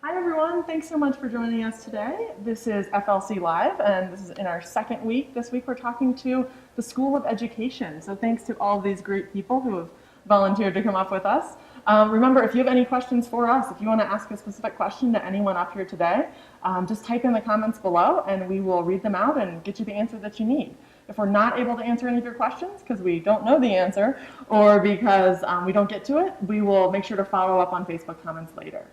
Hi everyone, thanks so much for joining us today. This is FLC Live, and this is in our second week. This week we're talking to the School of Education. So thanks to all of these great people who have volunteered to come up with us. Remember, if you have any questions for us, if you want to ask a specific question to anyone up here today, just type in the comments below and we will read them out and get you the answer that you need. If we're not able to answer any of your questions because we don't know the answer or because we don't get to it, we will make sure to follow up on Facebook comments later.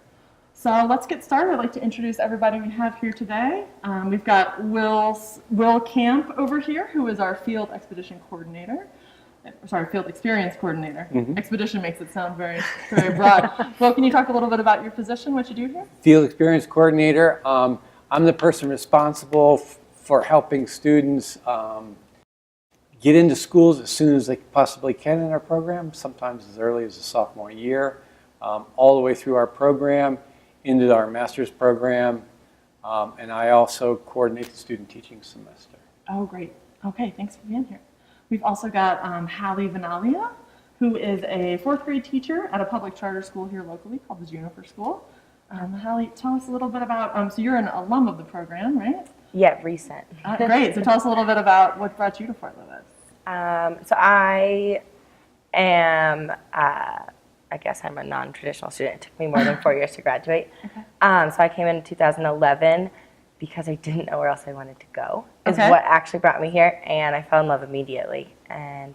So let's get started. I'd like to introduce everybody we have here today. We've got Will Camp over here, who is our Field Expedition Coordinator. Sorry, Field Experience Coordinator. Mm-hmm. Expedition makes it sound very, very broad. Will, can you talk a little bit about your position, what you do here? Field Experience Coordinator. I'm the person responsible for helping students get into schools as soon as they possibly can in our program, sometimes as early as the sophomore year, all the way through our program into our master's program, and I also coordinate the student teaching semester. Oh, great. Okay, thanks for being here. We've also got Hallie Vanalia, who is a fourth grade teacher at a public charter school here locally called the Juniper School. Hallie, tell us a little bit about, so you're an alum of the program, right? Yeah, recent. Great, so tell us a little bit about what brought you to Fort Lewis. So I am, I guess I'm a non-traditional student. It took me more than 4 years to graduate. Okay. So I came in 2011 because I didn't know where else I wanted to go, is what actually brought me here, and I fell in love immediately. And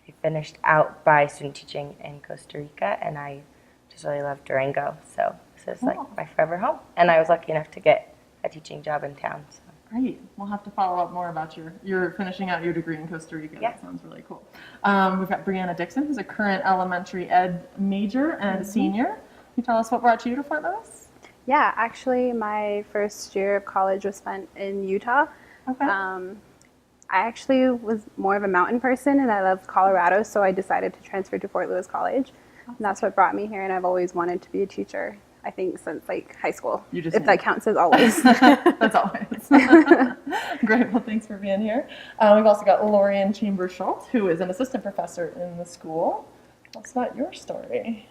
I finished out by student teaching in Costa Rica, and I just really love Durango. So this is like my forever home. And I was lucky enough to get a teaching job in town. So. Great. We'll have to follow up more about your finishing out your degree in Costa Rica. Yeah. That sounds really cool. We've got Brianna Dixon, who's a current elementary ed major and senior. Can you tell us what brought you to Fort Lewis? Yeah, actually my first year of college was spent in Utah. Okay. I actually was more of a mountain person and I loved Colorado, so I decided to transfer to Fort Lewis College. Awesome. And that's what brought me here, and I've always wanted to be a teacher. I think since like high school, if that counts as always. That's always. Great, well thanks for being here. We've also got Lorien Schultz, who is an assistant professor in the school. Tell us about your story.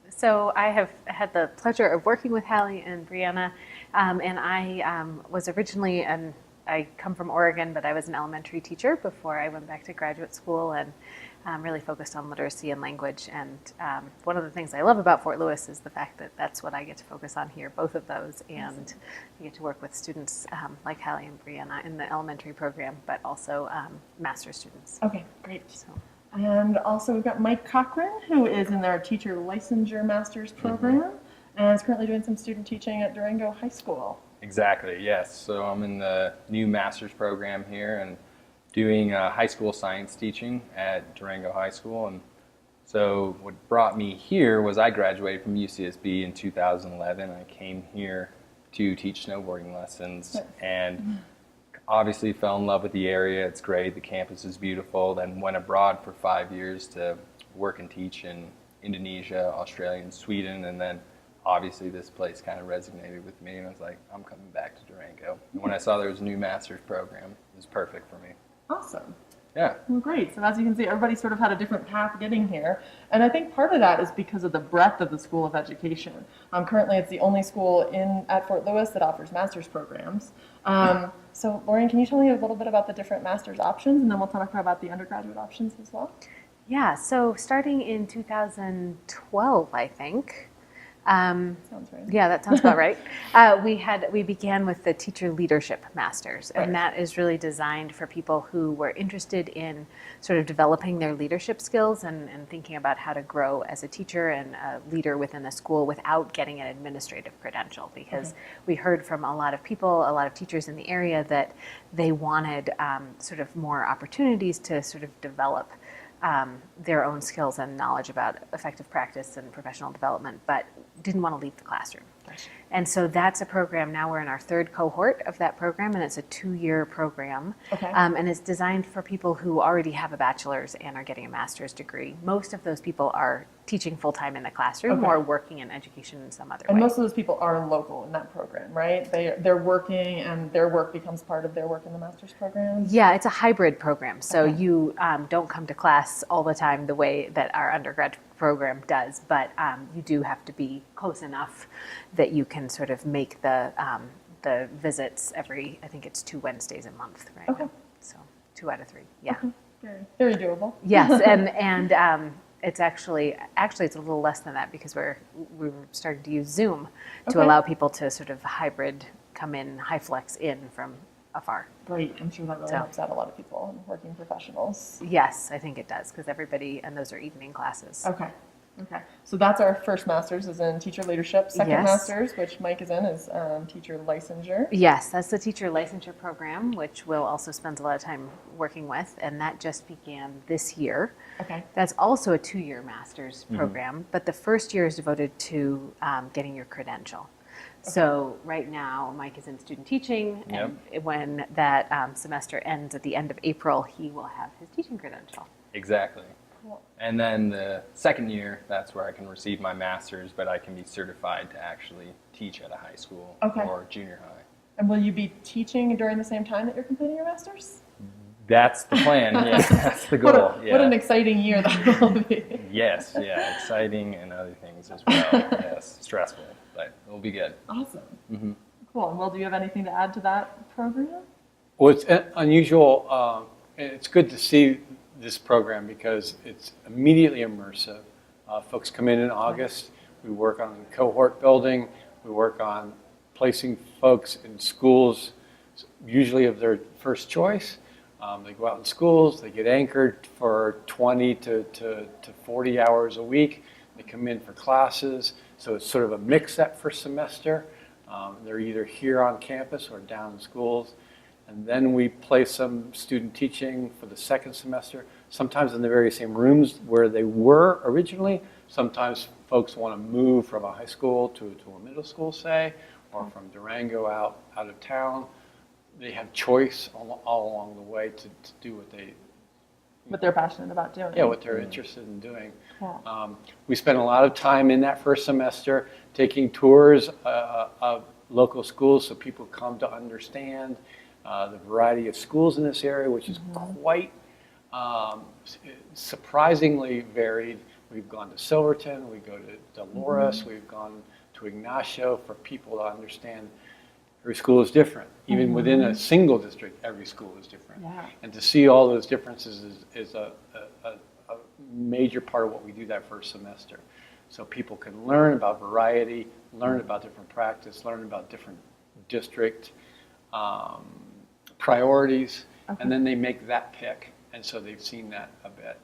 So I have had the pleasure of working with Hallie and Brianna, and I was originally, I come from Oregon, but I was an elementary teacher before I went back to graduate school and really focused on literacy and language. And one of the things I love about Fort Lewis is the fact that that's what I get to focus on here, both of those, and I get to work with students like Hallie and Brianna in the elementary program, but also master's students. Okay, great. And also we've got Mike Cochran, who is in their teacher licensure master's program and is currently doing some student teaching at Durango High School. Exactly, yes. So I'm in the new master's program here and doing high school science teaching at Durango High School. And so what brought me here was I graduated from UCSB in 2011. I came here to teach snowboarding lessons and obviously fell in love with the area. It's great, the campus is beautiful. Then went abroad for 5 years to work and teach in Indonesia, Australia, and Sweden, and then obviously this place kind of resonated with me, and I was like, I'm coming back to Durango. And when I saw there was a new master's program, it was perfect for me. Awesome. Yeah. Well, great. So as you can see, everybody sort of had a different path getting here. And I think part of that is because of the breadth of the School of Education. Currently, it's the only school at Fort Lewis that offers master's programs. So Lorien, can you tell me a little bit about the different master's options, and then we'll talk about the undergraduate options as well? Yeah, so starting in 2012, I think, Sounds right. Yeah, that sounds about right. We began with the Teacher Leadership Masters, and that is really designed for people who were interested in sort of developing their leadership skills and thinking about how to grow as a teacher and a leader within a school without getting an administrative credential, because we heard from a lot of people, a lot of teachers in the area, that they wanted sort of more opportunities to sort of develop their own skills and knowledge about effective practice and professional development, but didn't want to leave the classroom. And so that's a program. Now we're in our third cohort of that program, and it's a 2-year program. And it's designed for people who already have a bachelor's and are getting a master's degree. Most of those people are teaching full-time in the classroom or working in education in some other way. And most of those people are local in that program, right? They're working, and their work becomes part of their work in the master's program? Yeah, it's a hybrid program. So you don't come to class all the time the way that our undergrad program does, but you do have to be close enough that you can sort of make the visits every, I think it's 2 Wednesdays a month right Okay. now. So 2 out of 3, yeah. Very, very doable. Yes, and it's actually it's a little less than that because we're starting to use Zoom to Okay. allow people to sort of hybrid come in, high flex in from afar. Great. I'm sure that really So- helps out a lot of people, working professionals. Yes, I think it does because everybody, and those are evening classes. Okay. Okay. So that's our first master's is in teacher leadership. Second Yes. master's, which Mike is in, is teacher licensure. Yes, that's the teacher licensure program, which Will also spends a lot of time working with, and that just began this year. Okay. That's also a 2-year master's program, but the first year is devoted to getting your credential. So right now, Mike is in student teaching, and when that semester ends at the end of April, he will have his teaching credential. Exactly. Cool. And then the second year, that's where I can receive my master's, but I can be certified to actually teach at a high school Okay. or junior high. And will you be teaching during the same time that you're completing your master's? That's the plan. Yeah, that's the What, goal. what an exciting year that will be. Yes, yeah, exciting and other things as well. Yes, stressful, but it'll be good. Awesome. Mm-hmm. Cool. And Will, do you have anything to add to that program? Well, it's unusual. It's good to see this program because it's immediately immersive. Folks come in August. We work on cohort building. We work on placing folks in schools, usually of their first choice. They go out in schools. They get anchored for 20 to 40 hours a week. They come in for classes. So it's sort of a mix that first semester. They're either here on campus or down in schools. And then we place some student teaching for the second semester, sometimes in the very same rooms where they were originally. Sometimes folks want to move from a high school to a middle school, say, or from Durango out of town. They have choice all along the way to do What they're passionate about doing. what they're interested in doing. Cool. We spent a lot of time in that first semester taking tours of local schools so people come to understand the variety of schools in this area, which is quite surprisingly varied. We've gone to Silverton, we go to Dolores, we've gone to Ignacio for people to understand every school is different. Even within a single district, every school is different. Yeah. And to see all those differences is a major part of what we do that first semester. So people can learn about variety, learn about different practice, learn about different district priorities, and then they make that pick. And so they've seen that a bit.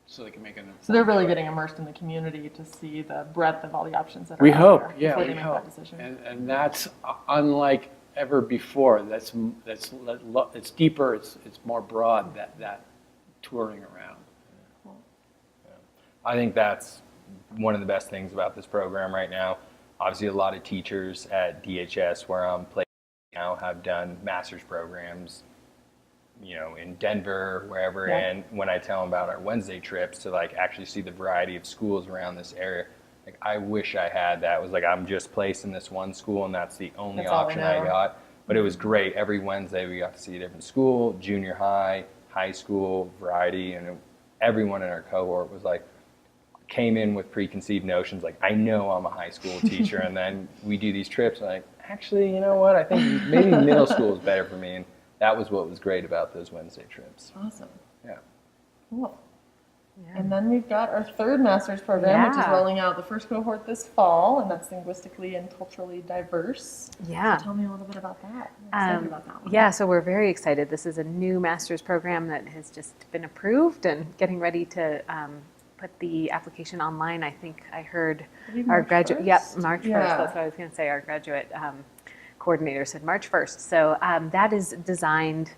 So they can make an So they're really getting immersed in the community to see the breadth of all the options that are We out hope, there yeah, before we they make hope. that decision. And that's unlike ever before. It's deeper, it's more broad, that touring around. I think that's one of the best things about this program right now. Obviously, a lot of teachers at DHS, where I'm placed now, have done master's programs, in Denver, wherever. Yeah. And when I tell them about our Wednesday trips to actually see the variety of schools around this area, I wish I had that. It was I'm just placed in this one school and that's the only That's all we option I know. got. But it was great. Every Wednesday we got to see a different school, junior high, high school, variety, and everyone in our cohort was came in with preconceived notions, I know I'm a high school teacher, and then we do these trips, and actually, you know what, I think maybe middle school is better for me, and that was what was great about those Wednesday trips. Awesome. Yeah. Cool. And then we've got our third master's program, which is Yeah. rolling out the first cohort this fall, and that's linguistically and culturally diverse. Yeah. So tell me a little bit about that. I'm excited about that one. Yeah, so we're very excited. This is a new master's program that has just been approved and getting ready to put the application online. I think I heard believe our March graduate, 1st? March 1st, Yeah. that's what I was going to say. Our graduate coordinator said March 1st. So that is designed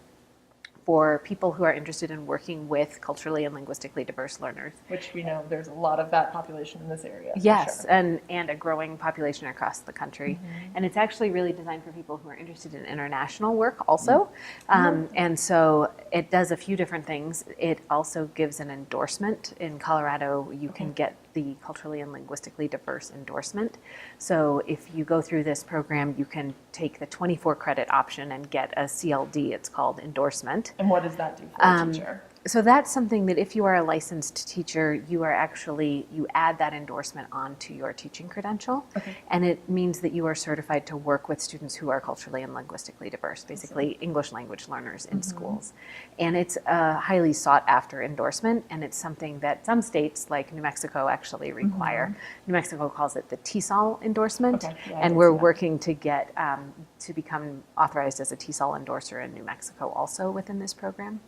for people who are interested in working with culturally and linguistically diverse learners. Which we know there's a lot of that population in this area. for Yes, sure. and a growing population across the country. And it's actually really designed for people who are interested in international work also. And so it does a few different things. It also gives an endorsement. In Colorado, you can get the culturally and linguistically diverse endorsement. So if you go through this program, you can take the 24 credit option and get a CLD, it's called endorsement. And what does that do for a teacher? So that's something that if you are a licensed teacher, you add that endorsement onto your teaching credential. Okay. And it means that you are certified to work with students who are culturally and linguistically diverse, basically English language learners in schools. And it's a highly sought after endorsement, and it's something that some states like New Mexico actually require. New Mexico calls it the TESOL endorsement, Okay. Yeah, I and did we're see that. working to get to become authorized as a TESOL endorser in New Mexico also within this program.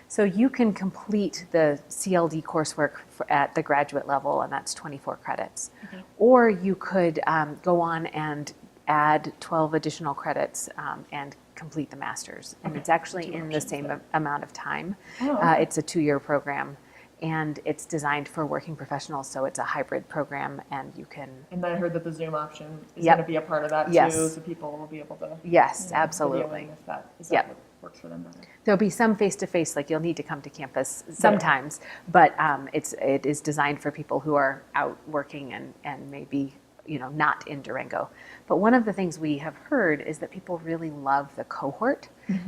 So you can complete the CLD coursework at the graduate level, and that's 24 credits. Or you could go on and add 12 additional credits and complete the master's. And it's actually in the same amount of time. Oh, okay. It's a 2-year program, and it's designed for working professionals, so it's a hybrid program, and you can... And I heard that the Zoom option is Yep. going to be a part of that Yes. too, so people will be able to. Yes, you know, absolutely. videoing if that is Yep. what works for them better. There'll be some face-to-face, like you'll need to come to campus sometimes, but it is designed for people who are out working and maybe, not in Durango. But one of the things we have heard is that people really love the cohort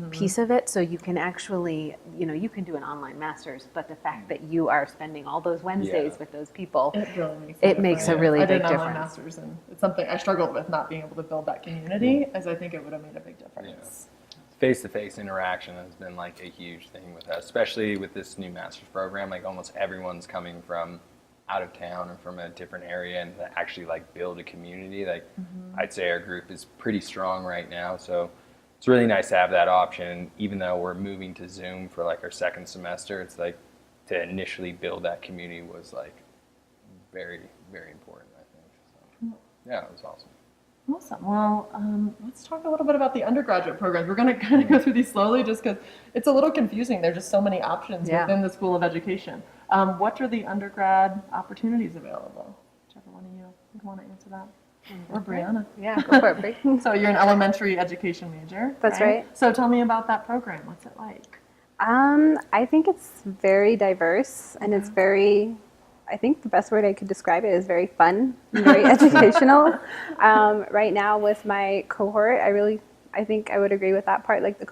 piece of it. So you can actually, you can do an online master's, but the fact that you are spending all those Wednesdays Yeah. with those people, It really makes it makes a really I big did an online difference. master's, and it's something I struggled with, not being able to build that community, as I think it would have made a big difference. Face-to-face interaction has been like a huge thing with us, especially with this new master's program. Like almost everyone's coming from out of town or from a different area, and to actually like build a community. Like I'd say our group is pretty strong right now, so it's really nice to have that option. Even though we're moving to Zoom for like our second semester, it's like to initially build that community was like very, very important, I think. So, yeah, it was awesome. Awesome. Well, let's talk a little bit about the undergraduate programs. We're going to kind of go through these slowly just because it's a little confusing. There's just so many options Yeah. within the School of Education. What are the undergrad opportunities available? Whichever one of you would want to answer that. Or Brianna. Yeah, go for it, Bri. So you're an elementary education major. That's right. So tell me about that program. What's it like? I think it's very diverse, and it's very, I think the best word I could describe it is very fun and very educational. Right now with my cohort, I think I would agree with that part. Like the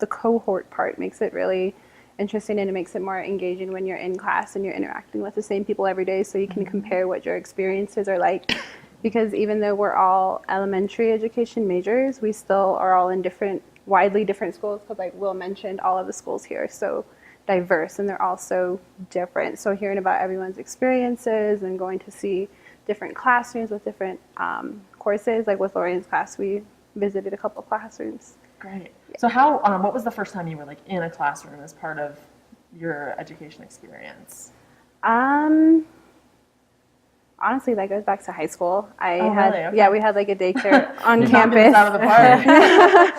cohort part makes it really interesting, and it makes it more engaging when you're in class and you're interacting with the same people every day, so you can compare what your experiences are like. Because even though we're all elementary education majors, we still are all in widely different schools, because like Will mentioned, all of the schools here are so diverse and they're all so different. So hearing about everyone's experiences and going to see different classrooms with different courses, like with Lorien's class, we visited a couple classrooms. Great. So what was the first time you were like in a classroom as part of your education experience? Honestly, that goes back to high school. Really? Okay. Yeah, we had like a daycare on You're knocking campus. this out of the park.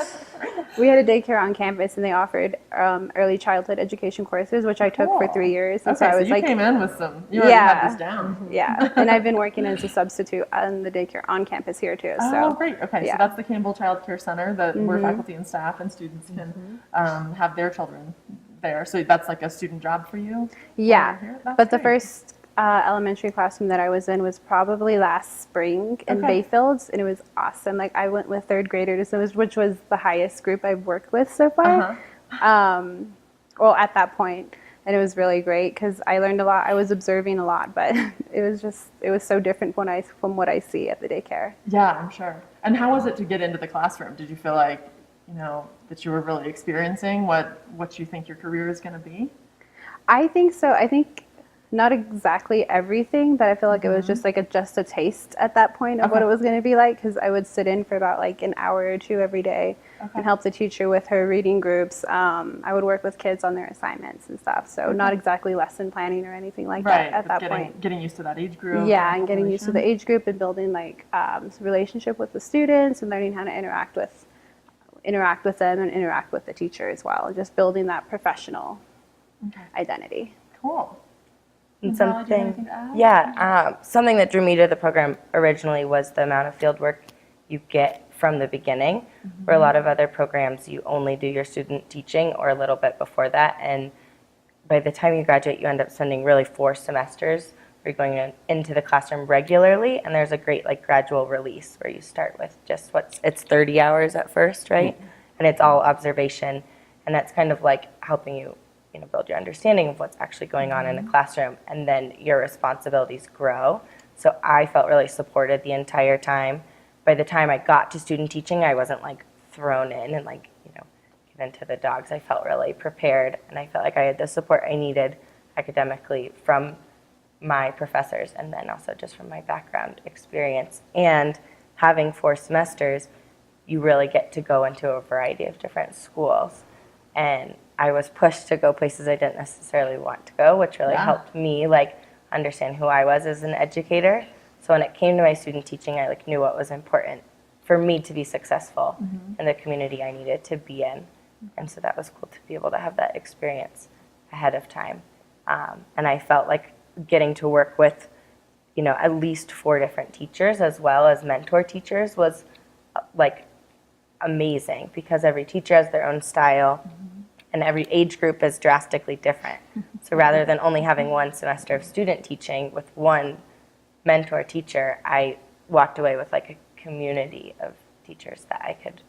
We had a daycare on campus, and they offered early childhood education courses, which I took for Cool. 3 years. And Okay, so I was you like, came in with you already had this down. yeah. And I've been working as a substitute on the daycare on campus here too. Oh, So great. Okay, yeah. so that's the Campbell Child Care Center where faculty and staff and students can have their children there. So that's like a student job for you? yeah. Here? That's But the great. first elementary classroom that I was in was probably last spring in Okay. Bayfields, and it was awesome. Like I went with third graders, which was the highest group I've worked with so far. Well, at that point, and it was really great because I learned a lot. I was observing a lot, but it was so different from what I see at the daycare. Yeah, I'm sure. And how was it to get into the classroom? Did you feel like, that you were really experiencing what you think your career is going to be? I think so. I think not exactly everything, but I feel like it was just like just a taste at that point of what it was going to be like, because I would sit in for about like an hour or two every day and help the teacher with her reading groups. I would work with kids on their assignments and stuff, so not exactly lesson planning or anything like that at that point. Getting used to that age group. Yeah, and getting used to the age group and building like relationship with the students and learning how to interact with them and interact with the teacher as well, and just building that professional identity. Cool. And Val, do you have anything to add? yeah, something that drew me to the program originally was the amount of field work you get from the beginning. Where a lot of other programs, you only do your student teaching or a little bit before that, and by the time you graduate, you end up spending really 4 semesters where you're going into the classroom regularly, and there's a great like gradual release where you start with just it's 30 hours at first, right? And it's all observation, and that's kind of like helping you build your understanding of what's actually going on in a classroom, and then your responsibilities grow. So I felt really supported the entire time. By the time I got to student teaching, I wasn't like thrown in and like, get into the dogs. I felt really prepared, and I felt like I had the support I needed academically from my professors, and then also just from my background experience. And having 4 semesters, you really get to go into a variety of different schools. And I was pushed to go places I didn't necessarily want to go, which really helped me like understand who I was as an educator. So when it came to my student teaching, I like knew what was important for me to be successful in the community I needed to be in. And so that was cool to be able to have that experience ahead of time. And I felt like getting to work with, at least 4 different teachers as well as mentor teachers was like amazing, because every teacher has their own style and every age group is drastically different. So rather than only having 1 semester of student teaching with 1 mentor teacher, I walked away with like a community of teachers that I could,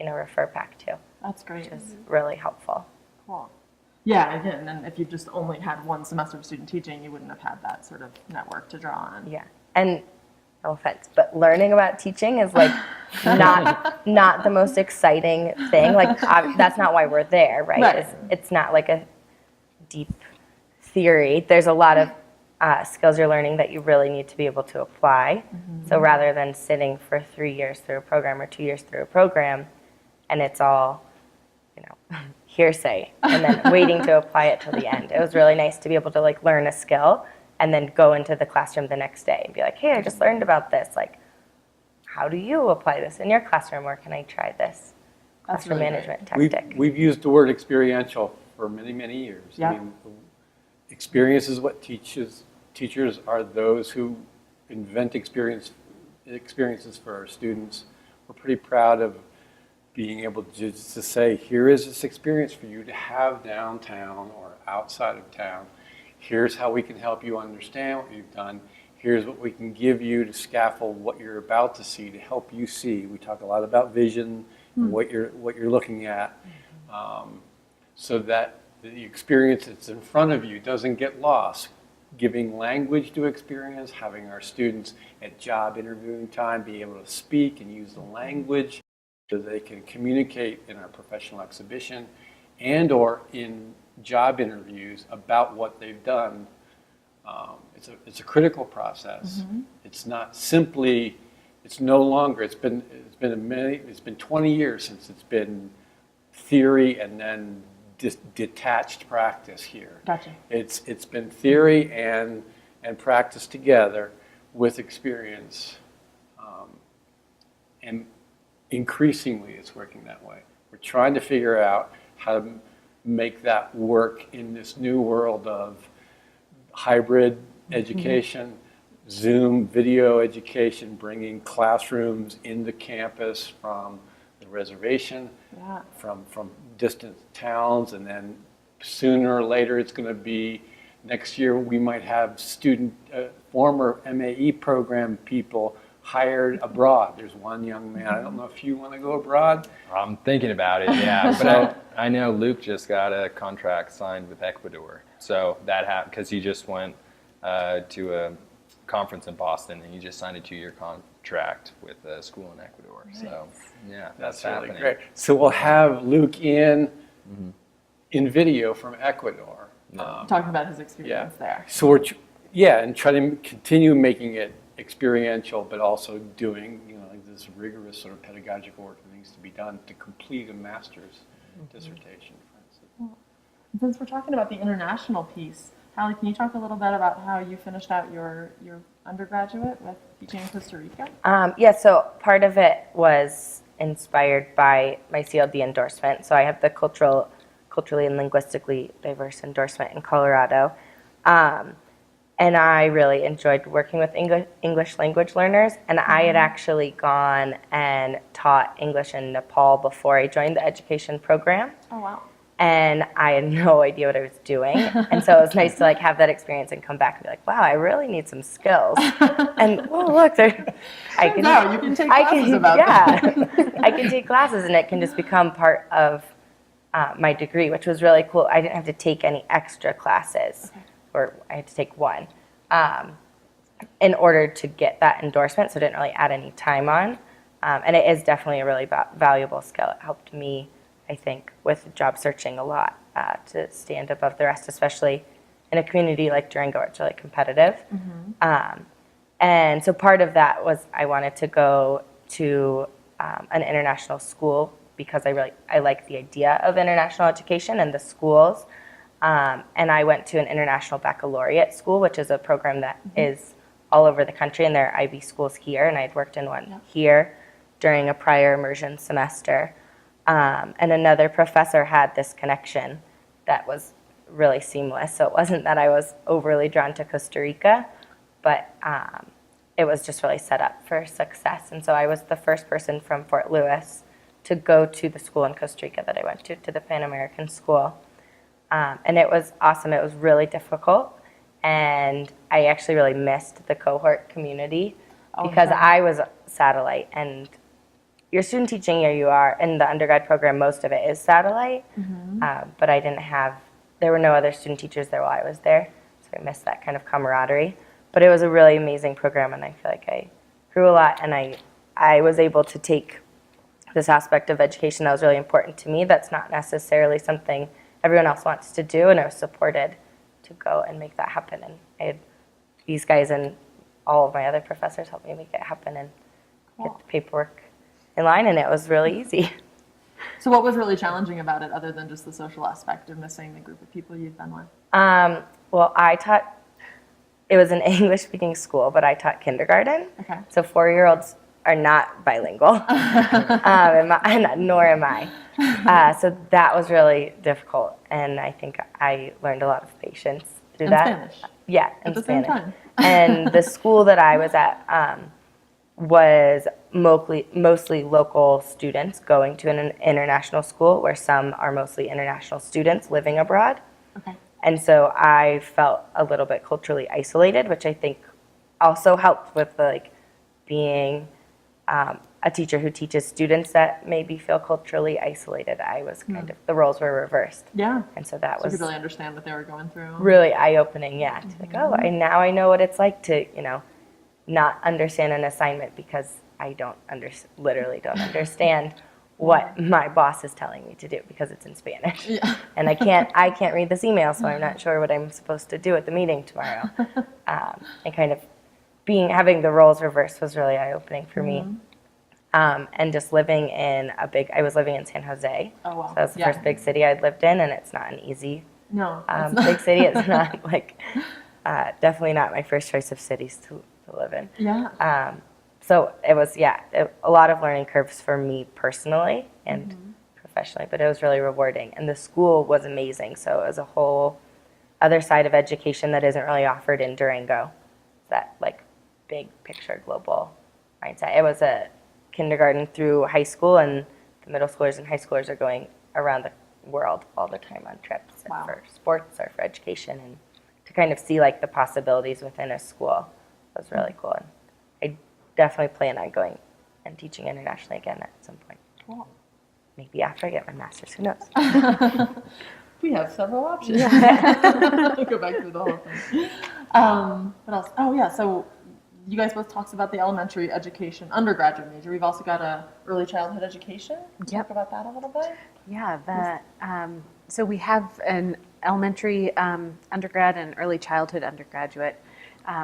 refer back to. That's great. Which is really helpful. Cool. Yeah, again, and if you just only had 1 semester of student teaching, you wouldn't have had that sort of network to draw on. Yeah, and no offense, but learning about teaching is like not the most exciting thing. Like that's not why we're there, right? It's not like a deep theory. There's a lot of skills you're learning that you really need to be able to apply. So rather than sitting for 3 years through a program or 2 years through a program, and it's all, hearsay, and then waiting to apply it till the end. It was really nice to be able to like learn a skill and then go into the classroom the next day and be like, hey, I just learned about this. Like, how do you apply this in your classroom, or can I try this classroom really management tactic? We've used the word experiential for many, many years. Yeah. I mean, experience is what teachers are those who invent experiences for our students. We're pretty proud of being able to say, here is this experience for you to have downtown or outside of town. Here's how we can help you understand what you've done. Here's what we can give you to scaffold what you're about to see, to help you see. We talk a lot about vision and what you're looking at, so that the experience that's in front of you doesn't get lost. Giving language to experience, having our students at job interviewing time be able to speak and use the language so they can communicate in our professional exhibition and or in job interviews about what they've done. It's a critical process. It's not simply, it's no longer, it's been 20 years since it's been theory and then detached practice here. Gotcha. It's been theory and practice together with experience, and increasingly it's working that way. We're trying to figure out how to make that work in this new world of hybrid education, Zoom video education, bringing classrooms into campus from the reservation, from distant towns, and then sooner or later it's going to be next year we might have former MAE program people hired abroad. There's one young man, I don't know if you want to go abroad. I'm thinking about it, yeah. But I know Luke just got a contract signed with Ecuador. So that happened because he just went to a conference in Boston, and he just signed a 2-year contract with a school in Ecuador. Nice. So yeah, that's really happening. Great. So we'll have Luke in video from Ecuador. Talking about his experience there. So we're and try to continue making it experiential, but also doing like this rigorous sort of pedagogical work that needs to be done to complete a master's dissertation, for instance. Since we're talking about the international piece, Hallie, can you talk a little bit about how you finished out your undergraduate with teaching in Costa Rica? So part of it was inspired by my CLD endorsement. So I have the culturally and linguistically diverse endorsement in Colorado. And I really enjoyed working with English language learners. And I had actually gone and taught English in Nepal before I joined the education program. Oh, wow. And I had no idea what I was doing. And so it was nice to like have that experience and come back and be like, wow, I really need some skills. And look, you can take classes about that. I can take classes, and it can just become part of my degree, which was really cool. I didn't have to take any extra classes, or I had to take one in order to get that endorsement, so it didn't really add any time on. And it is definitely a really valuable skill. It helped me, I think, with job searching a lot to stand above the rest, especially in a community like Durango where it's really competitive. And so part of that was I wanted to go to an international school because I like the idea of international education and the schools. And I went to an international baccalaureate school, which is a program that is all over the country, and there are IB schools here, and I'd worked in one here during a prior immersion semester. And another professor had this connection that was really seamless. So it wasn't that I was overly drawn to Costa Rica, but it was just really set up for success. And so I was the first person from Fort Lewis to go to the school in Costa Rica that I went to the Pan American School. And it was awesome. It was really difficult. And I actually really missed the cohort community because I was satellite. And your student teaching year, you are, in the undergrad program, most of it is satellite. But I didn't have, there were no other student teachers there while I was there. So I missed that kind of camaraderie. But it was a really amazing program, and I feel like I grew a lot. And I was able to take this aspect of education that was really important to me that's not necessarily something everyone else wants to do, and I was supported to go and make that happen. And I had these guys and all of my other professors helped me make it happen and get the paperwork in line, and it was really easy. So what was really challenging about it other than just the social aspect of missing the group of people you'd been with? Well, I taught, it was an English-speaking school, but I taught kindergarten. Okay. So 4-year-olds are not bilingual, nor am I. So that was really difficult, and I think I learned a lot of patience through that. Spanish. Yeah, and At the Spanish. same time. And the school that I was at was mostly local students going to an international school, where some are mostly international students living abroad. Okay. And so I felt a little bit culturally isolated, which I think also helped with being a teacher who teaches students that maybe feel culturally isolated. I was kind of, the roles were reversed. Yeah. And so that So you was could really understand what they were going through. really eye-opening, yeah. To now I know what it's like to, not understand an assignment because I literally don't understand what my boss is telling me to do because it's in Spanish. Yeah. And I can't read this email, so I'm not sure what I'm supposed to do at the meeting tomorrow. And kind of having the roles reversed was really eye-opening for me. And just living in I was living in San Jose. Oh, wow. So that was the first big city I'd lived in, and it's not an easy No. big city. It's not definitely not my first choice of cities to live in. Yeah. So it was, a lot of learning curves for me personally and professionally, but it was really rewarding. And the school was amazing. So it was a whole other side of education that isn't really offered in Durango. That big picture global mindset. It was a kindergarten through high school, and the middle schoolers and high schoolers are going around the world all the time on trips for sports or for education, and to kind of see the possibilities within a school was really cool. And I definitely plan on going and teaching internationally again at some point. Cool. Maybe after I get my master's, who knows? We have several options. Go back through the whole thing. What else? Oh, yeah. So you guys both talked about the elementary education undergraduate major. We've also got a early childhood education. Can you talk about that a little bit? Yeah, so we have an elementary undergrad and early childhood undergraduate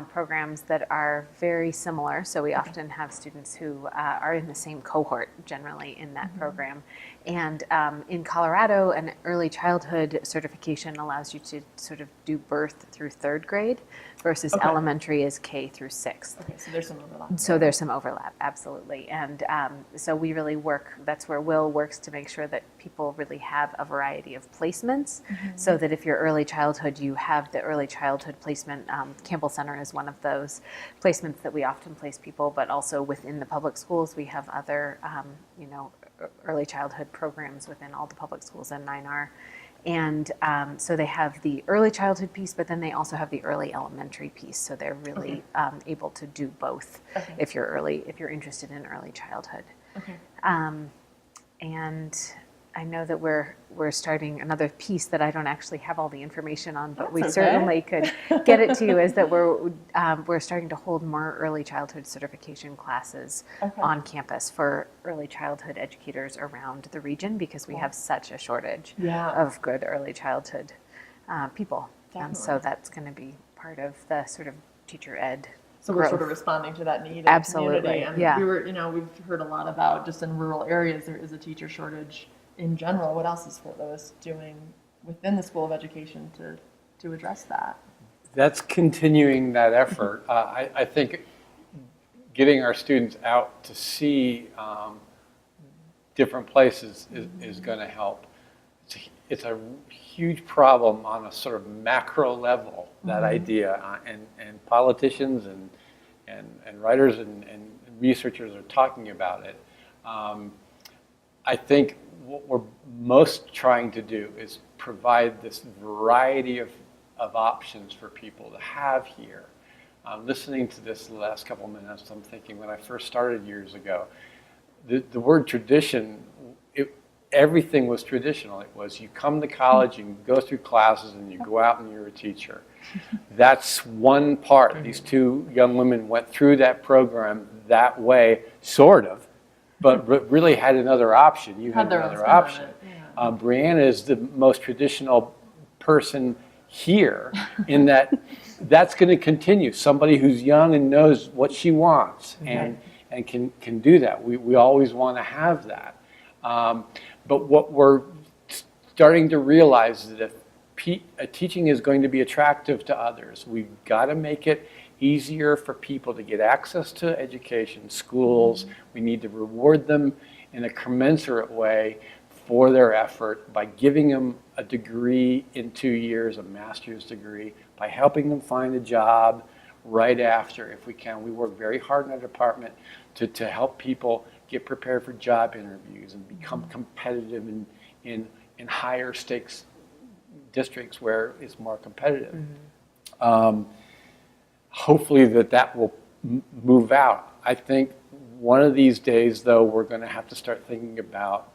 programs that are very similar. So we often have students who are in the same cohort generally in that program. And in Colorado, an early childhood certification allows you to sort of do birth through 3rd grade versus elementary is K through 6th. Okay, so there's some overlap. So there's some overlap, absolutely. And so we really work, that's where Will works to make sure that people really have a variety of placements, so that if you're early childhood, you have the early childhood placement. Campbell Center is one of those placements that we often place people, but also within the public schools, we have other, early childhood programs within all the public schools and 9R. And so they have the early childhood piece, but then they also have the early elementary piece. So they're really able to do both if you're interested in early childhood. Okay. And I know that we're starting another piece that I don't actually have all the information on, but we That's okay. certainly could get it to you. Is that we're starting to hold more early childhood certification classes on campus for early childhood educators around the region because we have such a shortage of good early childhood people, and so that's going to be part of the sort of teacher ed. So we're sort of responding to that need in Absolutely, the community. And yeah. we were, we've heard a lot about just in rural areas there is a teacher shortage in general. What else is Fort Lewis doing within the School of Education to address that? That's continuing that effort. I think getting our students out to see different places is going to help. It's a huge problem on a sort of macro level, that idea, and politicians and writers and researchers are talking about it. I think what we're most trying to do is provide this variety of options for people to have here. Listening to this the last couple of minutes, I'm thinking when I first started years ago, the word tradition, everything was traditional. It was you come to college, you go through classes, and you go out and you're a teacher. That's one part. These two young women went through that program that way, sort of, but really had another option. You had another option. Brianna is the most traditional person here in that that's going to continue. Somebody who's young and knows what she wants and can do that. We always want to have that. But what we're starting to realize is that if teaching is going to be attractive to others, we've got to make it easier for people to get access to education, schools. We need to reward them in a commensurate way for their effort by giving them a degree in 2 years, a master's degree, by helping them find a job right after if we can. We work very hard in our department to help people get prepared for job interviews and become competitive in higher stakes districts where it's more competitive. Hopefully that will move out. I think one of these days, though, we're going to have to start thinking about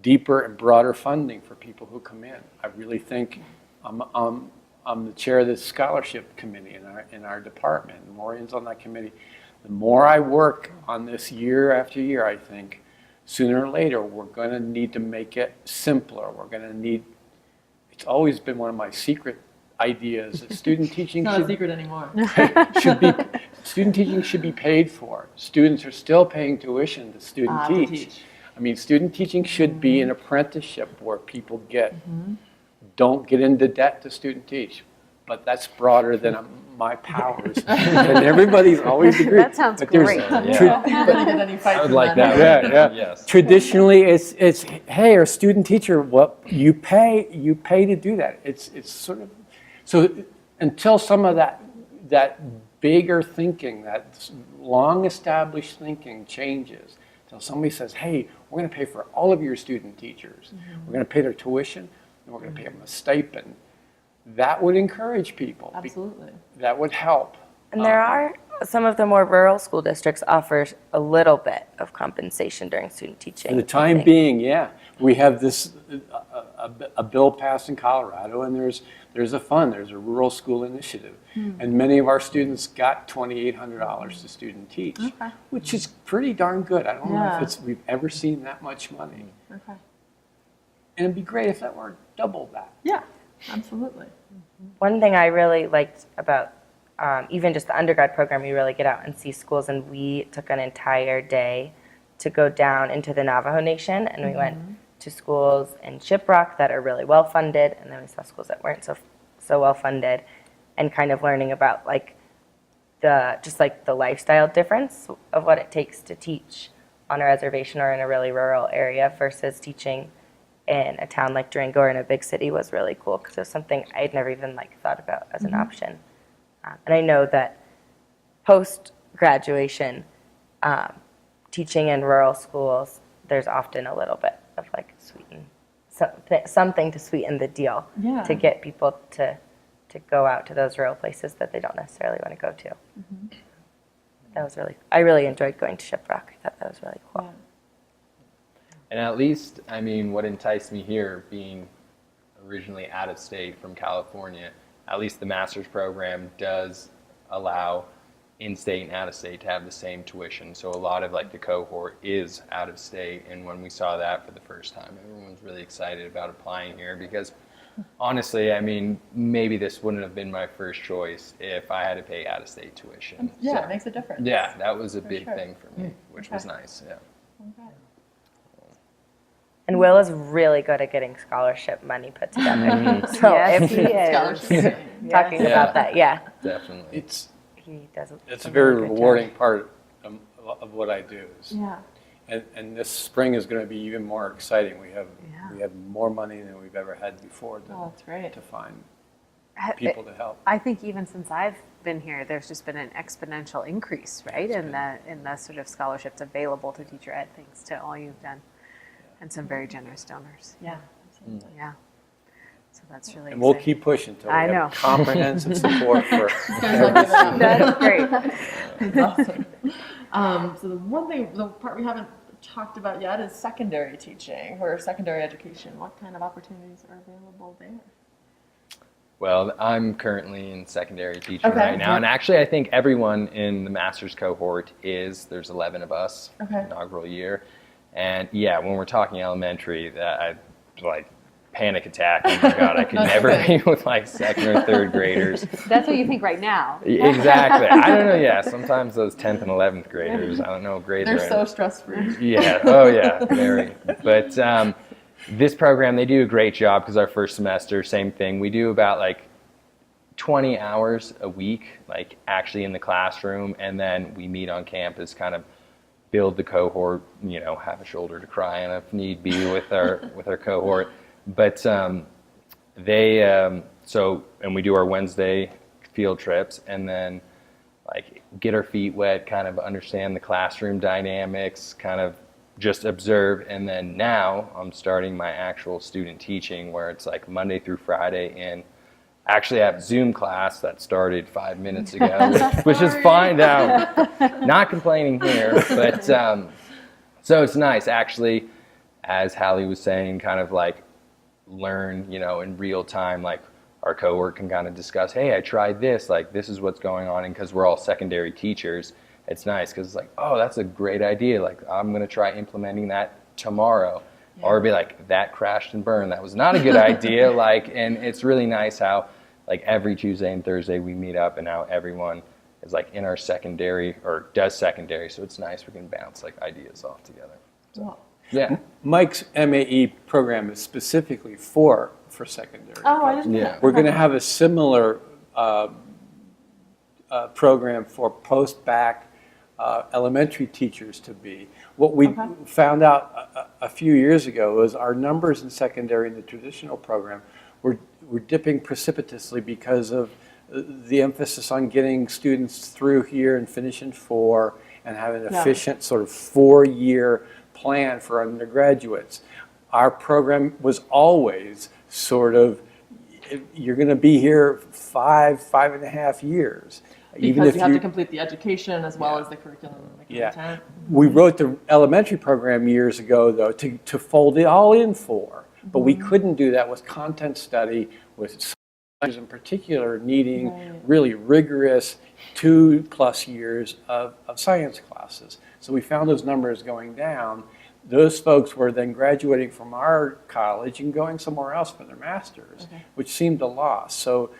deeper and broader funding for people who come in. I really think I'm the chair of the scholarship committee in our department, and Lorien's on that committee. The more I work on this year after year, I think sooner or later we're going to need to make it simpler. We're going to need. It's always been one of my secret ideas that student teaching It's not a secret anymore. student teaching should be paid for. Students are still paying tuition to student teach. I mean, student teaching should be an apprenticeship where people don't get into debt to student teach. But that's broader than my powers. And everybody's always agreed. That sounds great. I would like that. Yes. Traditionally, it's hey, our student teacher, well, you pay to do that. It's sort of so until some of that bigger thinking, that long established thinking changes. Until somebody says, hey, we're going to pay for all of your student teachers. We're going to pay their tuition, and we're going to pay them a stipend. That would encourage people. Absolutely. That would help. And there are some of the more rural school districts offers a little bit of compensation during student teaching. For the time being, yeah. We have this a bill passed in Colorado, and there's a fund. There's a rural school initiative, and many of our students got $2,800 to student teach, which is pretty darn good. I don't know if we've ever seen that much money. Okay. And it'd be great if that were double that. Yeah, absolutely. One thing I really liked about even just the undergrad program, you really get out and see schools, and we took an entire day to go down into the Navajo Nation, and we went to schools in Shiprock that are really well funded, and then we saw schools that weren't so well funded, and kind of learning about the lifestyle difference of what it takes to teach on a reservation or in a really rural area versus teaching in a town like Durango or in a big city was really cool because it was something I'd never even thought about as an option. And I know that post-graduation, teaching in rural schools, there's often a little bit of something to sweeten the deal to get people to go out to those rural places that they don't necessarily want to go to. That was I really enjoyed going to Shiprock. I thought that was really cool. And at least, I mean, what enticed me here, being originally out of state from California, at least the master's program does allow in-state and out-of-state to have the same tuition. So a lot of like the cohort is out of state, and when we saw that for the first time, everyone was really excited about applying here because honestly, I mean, maybe this wouldn't have been my first choice if I had to pay out-of-state tuition. Yeah, So, it makes a difference. yeah, that was a big sure. thing for me, which was nice, yeah. Okay. And Will is really good at getting scholarship money put together. So Yes, if he is. Scholarships. talking Yeah. about that, yeah, Definitely. he does. It's a really very good job. rewarding part of what I do. Yeah. And this spring is going to be even more exciting. We have Yeah. more money than we've ever had before Oh, that's great. to find Ha- people to help. I think even since I've been here, there's just been an exponential increase, right, in the sort of scholarships available to teacher ed, thanks to all you've done, and some very generous donors. Yeah. Absolutely. Yeah, so that's really. And we'll exciting. keep pushing until we I have know. comprehensive support for Guys like that. That's great. That's awesome. So the one thing, the part we haven't talked about yet is secondary teaching or secondary education. What kind of opportunities are available there? Well, I'm currently in secondary teaching Okay. right now, and actually I think everyone in the master's cohort is. There's 11 of us, Okay. inaugural year. And yeah, when we're talking elementary, that I like panic attack. Oh my God, I could never be with like second or third graders. That's what you think right now. Exactly. I don't know. Yeah, sometimes those 10th and 11th graders, I don't know what grade They're they're so in. stress-free. Yeah. Oh yeah. Very. But this program, they do a great job because our first semester, same thing. We do about like 20 hours a week, like actually in the classroom, and then we meet on campus, kind of build the cohort, you know, have a shoulder to cry on if need be with our cohort. But and we do our Wednesday field trips, and then like get our feet wet, kind of understand the classroom dynamics, kind of just observe. And then now I'm starting my actual student teaching, where it's like Monday through Friday, and actually I have Zoom class that started 5 minutes ago, which is fine now. Not complaining here, but so it's nice actually, as Hallie was saying, kind of like learn, you know, in real time. Like our cohort can kind of discuss, hey, I tried this, like this is what's going on. And because we're all secondary teachers, it's nice because it's like, oh, that's a great idea. Like I'm going to try implementing that tomorrow. Yeah. Or be like, that crashed and burned. That was not a good idea. Like, and it's really nice how like every Tuesday and Thursday we meet up, and now everyone is like in our secondary or does secondary. So it's nice. We can bounce like ideas off together. So, Wow. yeah. Mike's MAE program is specifically for secondary. Oh, I didn't know Yeah. that. We're going to have a similar program for post-bac elementary teachers to be. What we found out a few years ago was our numbers in secondary in the traditional program were dipping precipitously because of the emphasis on getting students through here and finishing 4 and having an efficient sort of 4-year plan for undergraduates. Our program was always sort of, you're going to be here 5.5 years. Because you have to complete the education as well as the curriculum and the content. We wrote the elementary program years ago, though, to fold it all in for. But we couldn't do that with content study, with science in particular needing really rigorous 2+ years of science classes. So we found those numbers going down. Those folks were then graduating from our college and going somewhere else for their masters, which seemed a loss. So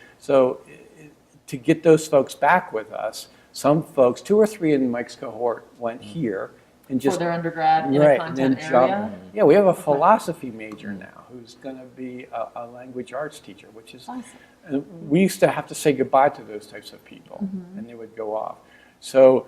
to get those folks back with us, some folks, 2 or 3 in Mike's cohort, went here and just For their undergrad in a content area. Yeah, we have a philosophy major now who's going to be a language arts teacher, which is. And we used to have to say goodbye to those types of people, and they would go off. So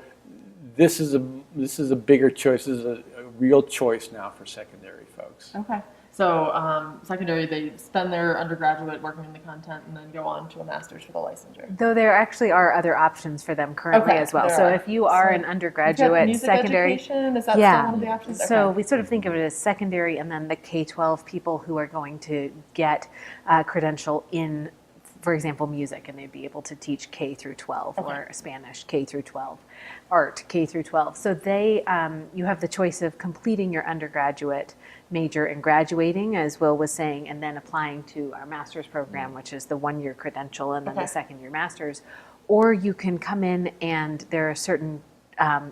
this is a bigger choice. This is a real choice now for secondary folks. Okay. So secondary, they spend their undergraduate working in the content and then go on to a master's for the licensure. Though there actually are other options for them currently as well. there So are. if you are an You've got undergraduate music secondary, education, is that still one of the options? So Okay. we sort of think of it as secondary, and then the K-12 people who are going to get a credential in for example, music, and they'd be able to teach K through 12, or Spanish K through 12, art K through 12. So you have the choice of completing your undergraduate major and graduating, as Will was saying, and then applying to our master's program, which is the 1-year credential and then the 2nd-year master's. Or you can come in, and there are certain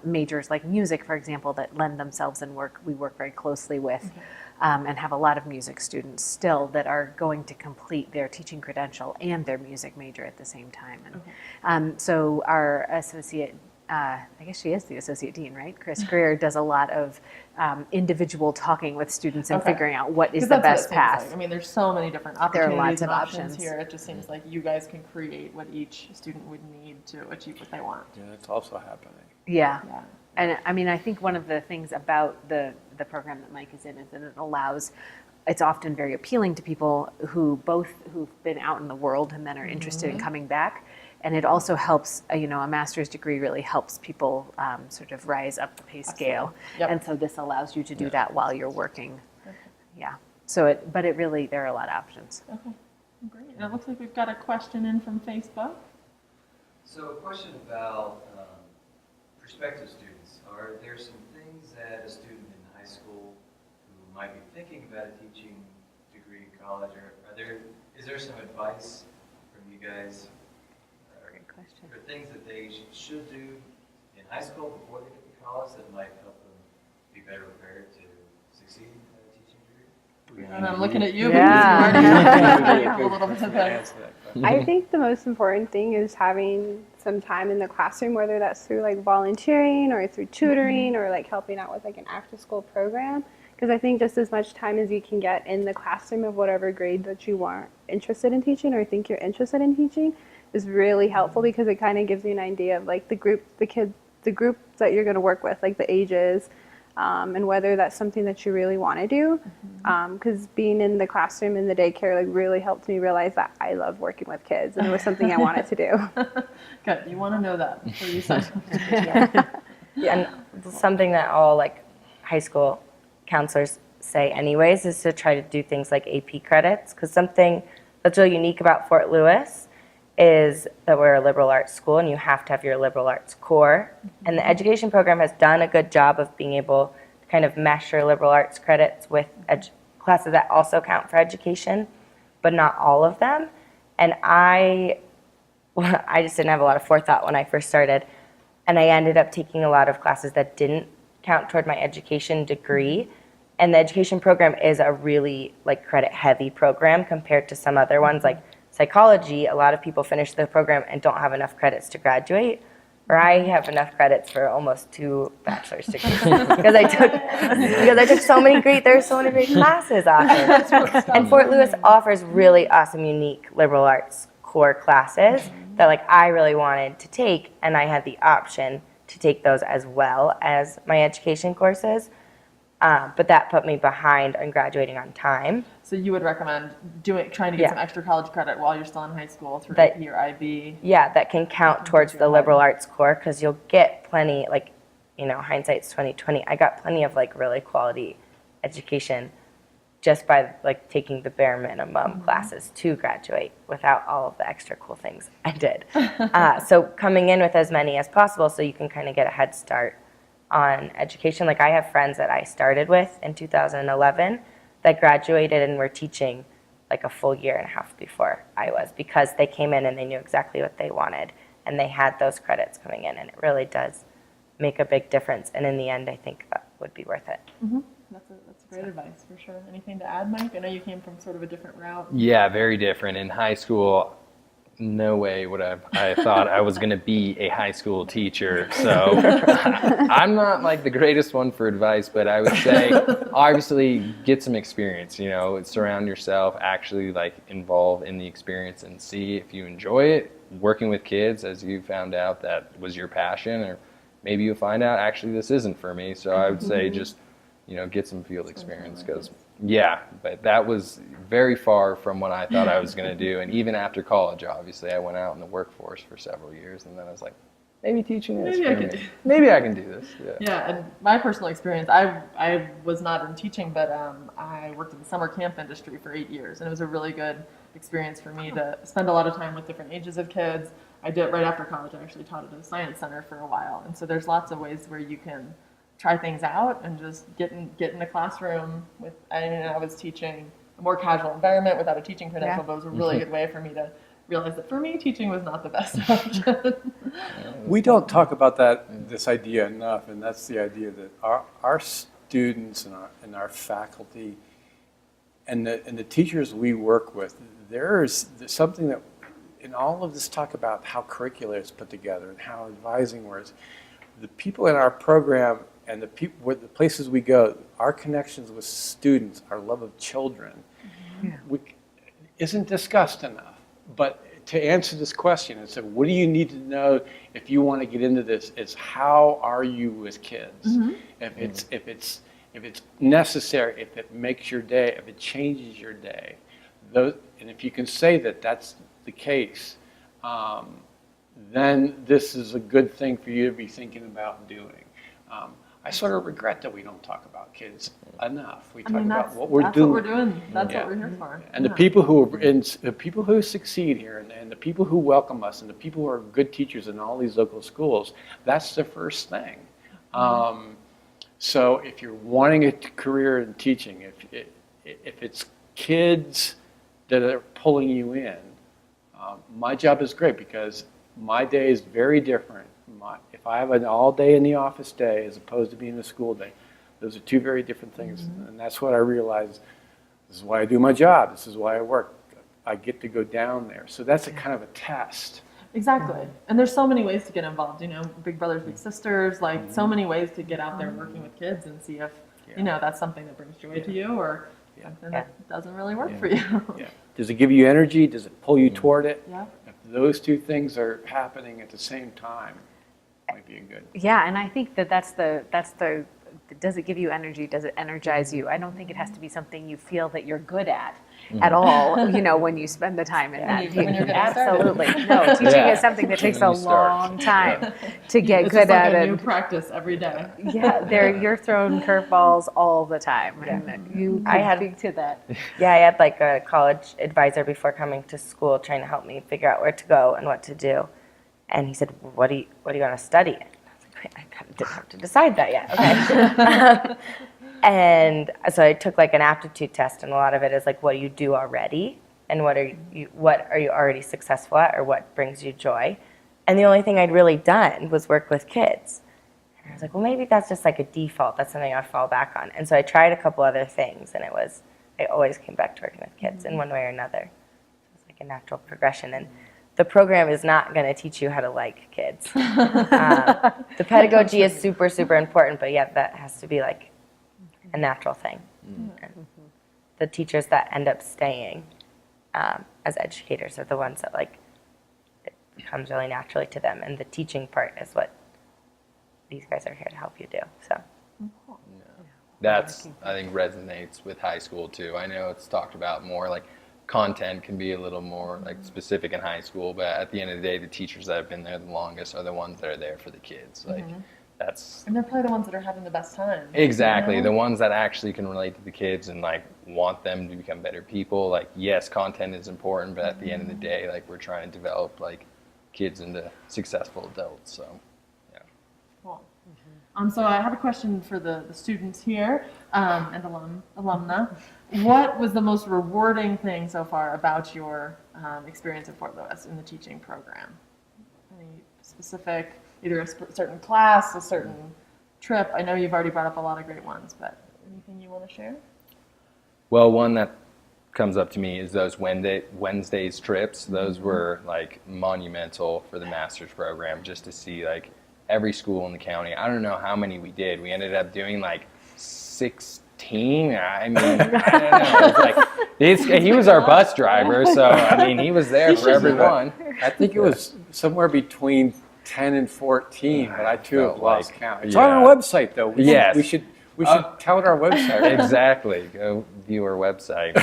majors like music, for example, that lend themselves and we work very closely with, and have a lot of music students still that are going to complete their teaching credential and their music major at the same time. And so our associate, I guess she is the associate dean, right? Chris Greer does a lot of individual talking with students and figuring out what is the best path. Like. I mean, there's so many different There are opportunities lots of and options options here. It just seems like you guys can create what each student would need to achieve what they want. Yeah, it's also happening. Yeah. And I mean, I think one of the things about the program that Mike is in is that it allows, it's often very appealing to people who've been out in the world and then are interested in coming back. And it also helps, a master's degree really helps people sort of rise up the pay scale. And so this allows you to do that while you're working. Yeah. So but it really, there are a lot of options. Okay, great. And it looks like we've got a question in from Facebook. So a question about prospective students. Are there some things that a student in high school who might be thinking about a teaching degree in college, or is there some advice from you guys for things that they should do in high school before they get to college that might help them be better prepared to succeed in a teaching degree? And I'm looking at you Yeah. because you already have a little bit of that. I think the most important thing is having some time in the classroom, whether that's through like volunteering or through tutoring or like helping out with like an after school program. Because I think just as much time as you can get in the classroom of whatever grade that you are interested in teaching or think you're interested in teaching is really helpful, because it kind of gives you an idea of like the group that you're going to work with, like the ages, and whether that's something that you really want to do. Because being in the classroom in the daycare like really helped me realize that I love working with kids, and it was something I wanted to do. Good. You want to know that before you sign. And something that all like high school counselors say anyways is to try to do things like AP credits, because something that's really unique about Fort Lewis is that we're a liberal arts school and you have to have your liberal arts core. And the education program has done a good job of being able to kind of mesh your liberal arts credits with classes that also count for education, but not all of them. And I just didn't have a lot of forethought when I first started. And I ended up taking a lot of classes that didn't count toward my education degree. And the education program is a really like credit heavy program compared to some other ones like psychology. A lot of people finish the program and don't have enough credits to graduate, or I have enough credits for almost 2 bachelor's degrees because I took so many great classes offered. And Fort Lewis offers really awesome, unique liberal arts core classes that like I really wanted to take, and I had the option to take those as well as my education courses. But that put me behind on graduating on time. So you would recommend trying to get some extra college credit while you're still in high school through That- AP or IB? Yeah, that can count towards the liberal arts core, because you'll get plenty, like, hindsight's 2020. I got plenty of like really quality education just by like taking the bare minimum classes to graduate without all of the extra cool things I did. So coming in with as many as possible so you can kind of get a head start on education. Like I have friends that I started with in 2011 that graduated and were teaching like a full year and a half before I was, because they came in and they knew exactly what they wanted and they had those credits coming in, and it really does make a big difference. And in the end, I think that would be worth it. That's great advice for sure. Anything to add, Mike? I know you came from sort of a different route. Yeah, very different. In high school, no way would I thought I was going to be a high school teacher. So I'm not like the greatest one for advice, but I would say obviously get some experience, surround yourself, actually like involve in the experience and see if you enjoy it. Working with kids, as you found out that was your passion, or maybe you'll find out actually this isn't for me. So I would say just, get some field experience, because but that was very far from what I thought I was going to do. And even after college, obviously, I went out in the workforce for several years, and then I was like, maybe teaching is for me. Maybe I can do this. Yeah, and my personal experience, I was not in teaching, but I worked in the summer camp industry for 8 years, and it was a really good experience for me to spend a lot of time with different ages of kids. I did right after college. I actually taught at a science center for a while, and so there's lots of ways where you can try things out and just get in a classroom with. I was teaching a more casual environment without a teaching credential, but it was a really good way for me to realize that for me, teaching was not the best option. We don't talk about this idea enough, and that's the idea that our students and our faculty and the teachers we work with, there's something that in all of this talk about how curricula is put together and how advising works, the people in our program and the places we go, our connections with students, our love of children, isn't discussed enough. But to answer this question, and so what do you need to know if you want to get into this? Is how are you with kids? If it's necessary, if it makes your day, if it changes your day, and if you can say that that's the case, then this is a good thing for you to be thinking about doing. I sort of regret that we don't talk about kids enough. We talk about what we're doing. That's what we're here for. And the people who succeed here, and the people who welcome us, and the people who are good teachers in all these local schools, that's the first thing. So if you're wanting a career in teaching, if it's kids that are pulling you in, my job is great because my day is very different. If I have an all day in the office day as opposed to being a school day, those are two very different things. And that's what I realized. This is why I do my job. This is why I work. I get to go down there. So that's a kind of a test. Exactly. And there's so many ways to get involved, big brothers, big sisters, like so many ways to get out there working with kids and see if, that's something that brings joy to you or something that doesn't really work for you. Does it give you energy? Does it pull you toward it? Yeah. If those two things are happening at the same time, it might be a good. Yeah, and I think that's the does it give you energy? Does it energize you? I don't think it has to be something you feel that you're good at all, when you spend the time in that. When you're Absolutely. No, teaching is something that takes a long time to get It's good just like at a it. new practice every day. You're throwing curveballs all the time. And I had speak to that. Yeah, I had like a college advisor before coming to school trying to help me figure out where to go and what to do. And he said, what do you want to study? And I was like, wait, I kind of didn't have to decide that yet. Okay. And so I took like an aptitude test, and a lot of it is like, what do you do already? And what are you already successful at, or what brings you joy? And the only thing I'd really done was work with kids. And I was like, well, maybe that's just like a default. That's something I fall back on. And so I tried a couple other things, and I always came back to working with kids in one way or another. So it's like a natural progression. And the program is not going to teach you how to like kids. The pedagogy is super, super important, but that has to be like a natural thing. And the teachers that end up staying as educators are the ones that it comes really naturally to them. And the teaching part is what these guys are here to help you do. So That's, I think, resonates with high school too. I know it's talked about more, like content can be a little more like specific in high school, but at the end of the day, the teachers that have been there the longest are the ones that are there for the kids. Like And they're probably the ones that are having the best time. Exactly. The ones that actually can relate to the kids and want them to become better people. Yes, content is important, but at the end of the day, we're trying to develop kids into successful adults. So, yeah. Cool. So I have a question for the students here and alumna. What was the most rewarding thing so far about your experience at Fort Lewis in the teaching program? Any specific, either a certain class, a certain trip? I know you've already brought up a lot of great ones, but anything you want to share? Well, one that comes up to me is those Wednesdays trips. Those were monumental for the master's program, just to see every school in the county. I don't know how many we did. We ended up doing 16. I mean, I don't know. He was our bus driver, so he was there for everyone. I think it was somewhere between 10 and 14, but I too have lost count. It's on our website though. We should tout our website. Exactly. Go view our website.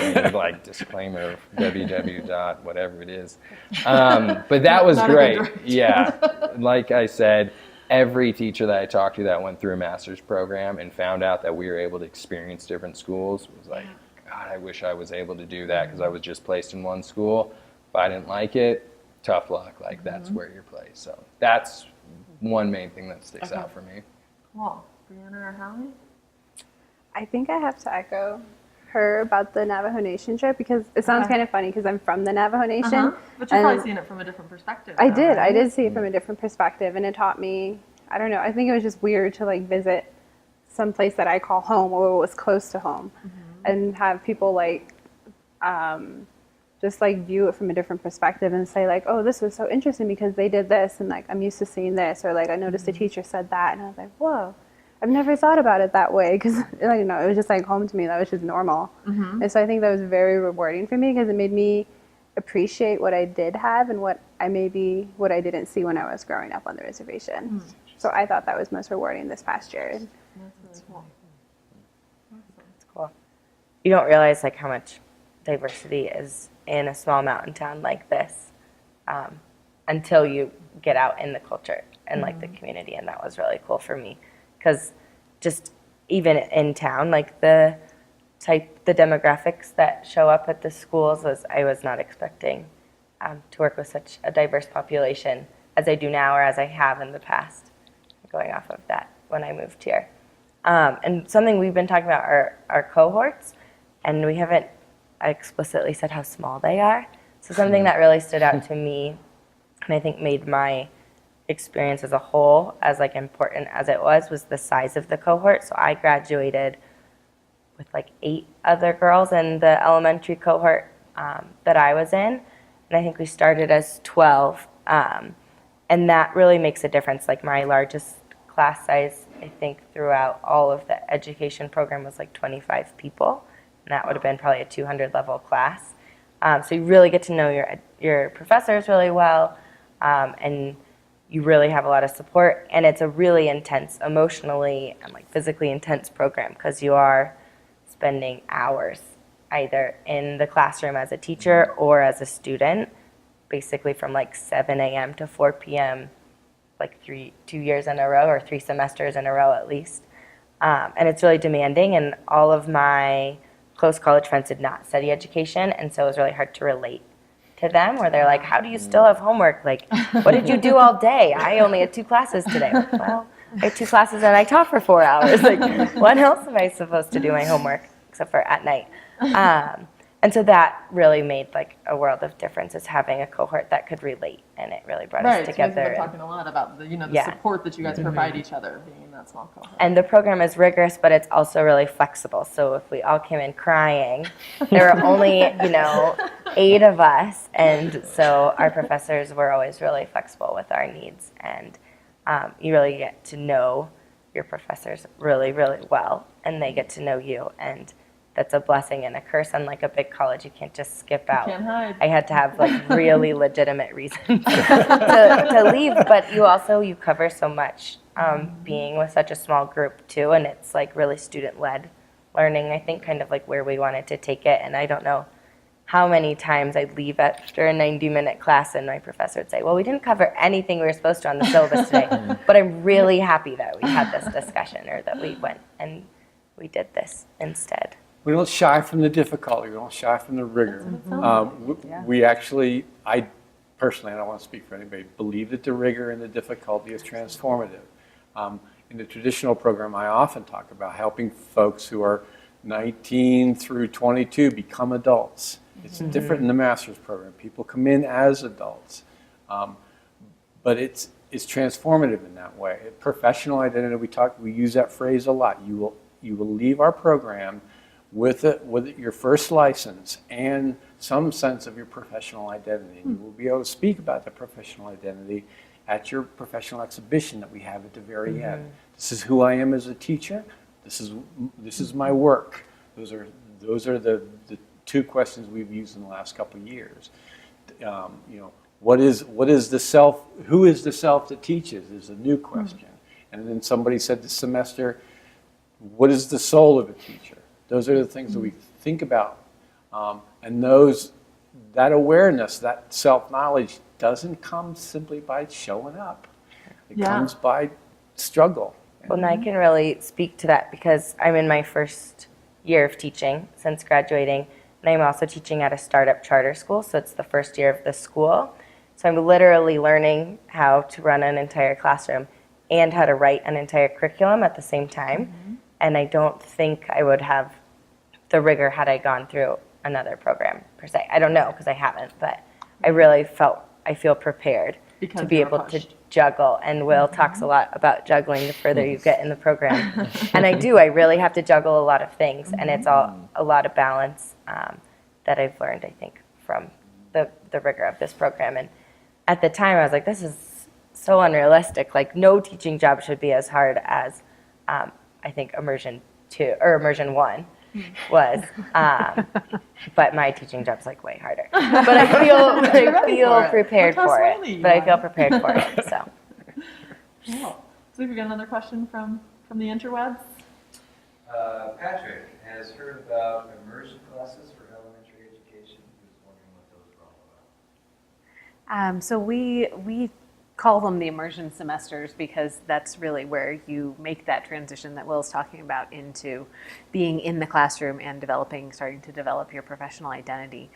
Disclaimer, www. whatever it is. But that was great. Yeah. Like I said, every teacher that I talked to that went through a master's program and found out that we were able to experience different schools was God, I wish I was able to do that because I was just placed in one school. If I didn't like it, tough luck. Like that's where you're placed. So that's one main thing that sticks out for me. Cool. Brianna or Hallie? I think I have to echo her about the Navajo Nation trip because it sounds kind of funny because I'm from the Navajo Nation. But you've probably seen it from a different perspective. I though, did. right? I did see it from a different perspective, and it taught me. I don't know. I think it was just weird to like visit some place that I call home or was close to home, and have people like just like view it from a different perspective and say like, oh, this was so interesting because they did this, and like I'm used to seeing this, or like I noticed the teacher said that, and I was like, whoa. I've never thought about it that way because like, it was just like home to me. That was just normal. And so I think that was very rewarding for me because it made me appreciate what I did have and what I didn't see when I was growing up on the reservation. So I thought that was most rewarding this past year. That's really cool. It's cool. You don't realize like how much diversity is in a small mountain town like this until you get out in the culture and like the community, and that was really cool for me. Because just even in town, like the demographics that show up at the schools I was not expecting to work with such a diverse population as I do now or as I have in the past, going off of that when I moved here. And something we've been talking about are our cohorts, and we haven't explicitly said how small they are. So something that really stood out to me and I think made my experience as a whole as like important as it was the size of the cohort. So I graduated with like 8 other girls in the elementary cohort that I was in, and I think we started as 12, and that really makes a difference. Like my largest class size, I think throughout all of the education program was like 25 people, and that would have been probably a 200 level class. So you really get to know your professors really well, and you really have a lot of support, and it's a really intense, emotionally and like physically intense program because you are spending hours either in the classroom as a teacher or as a student, basically from like 7 a.m. to 4 p.m. like 2 years in a row or 3 semesters in a row at least. And it's really demanding, and all of my close college friends did not study education, and so it was really hard to relate to them, where they're like, how do you still have homework? Like, what did you do all day? I only had 2 classes today. Well, I had 2 classes and I taught for 4 hours. Like, when else am I supposed to do my homework except for at night? And so that really made like a world of difference, is having a cohort that could relate, and it really brought us So you guys have together. been talking a lot about the, the Yeah. support that you guys provide each other being in that small cohort. And the program is rigorous, but it's also really flexible. So if we all came in crying, there were only, 8 of us. And so our professors were always really flexible with our needs. And you really get to know your professors really, really well, and they get to know you. And that's a blessing and a curse. Unlike a big college, you can't just skip out. Can't hide. I had to have like really legitimate reasons to leave, but you cover so much being with such a small group too, and it's like really student-led learning, I think, kind of like where we wanted to take it. And I don't know how many times I'd leave after a 90-minute class and my professor would say, well, we didn't cover anything we were supposed to on the syllabus today, but I'm really happy that we had this discussion, or that we went and we did this instead. We don't shy from the difficulty. We don't shy from the rigor. We actually, I personally, I don't want to speak for anybody, believe that the rigor and the difficulty is transformative. In the traditional program, I often talk about helping folks who are 19 through 22 become adults. It's different in the master's program. People come in as adults. But it's transformative in that way. Professional identity, we use that phrase a lot. You will leave our program with your first license and some sense of your professional identity. And you will be able to speak about the professional identity at your professional exhibition that we have at the very end. This is who I am as a teacher. This is my work. Those are the 2 questions we've used in the last couple of years. What is the self? Who is the self that teaches? Is a new question. And then somebody said this semester, what is the soul of a teacher? Those are the things that we think about. And that awareness, that self-knowledge doesn't come simply by showing up. It comes by struggle. Well, and I can really speak to that because I'm in my first year of teaching since graduating. And I'm also teaching at a startup charter school, so it's the first year of the school. So I'm literally learning how to run an entire classroom and how to write an entire curriculum at the same time. And I don't think I would have the rigor had I gone through another program per se. I don't know because I haven't, but I really I feel prepared Because to be you were able to pushed. juggle. And Will talks a lot about juggling the further you get in the program. And I really have to juggle a lot of things, and it's all a lot of balance that I've learned, I think, from the rigor of this program. And at the time, I was like, this is so unrealistic. Like, no teaching job should be as hard as I think immersion 2 or immersion 1 was. But my teaching job's like way harder. But I feel prepared Look how for smiley it. you But I are. feel prepared for it. So Cool. So we've got another question from the interwebs. Patrick has heard about immersion classes for elementary education. He was wondering what those were all about. So we call them the immersion semesters because that's really where you make that transition that Will's talking about into being in the classroom and starting to develop your professional identity.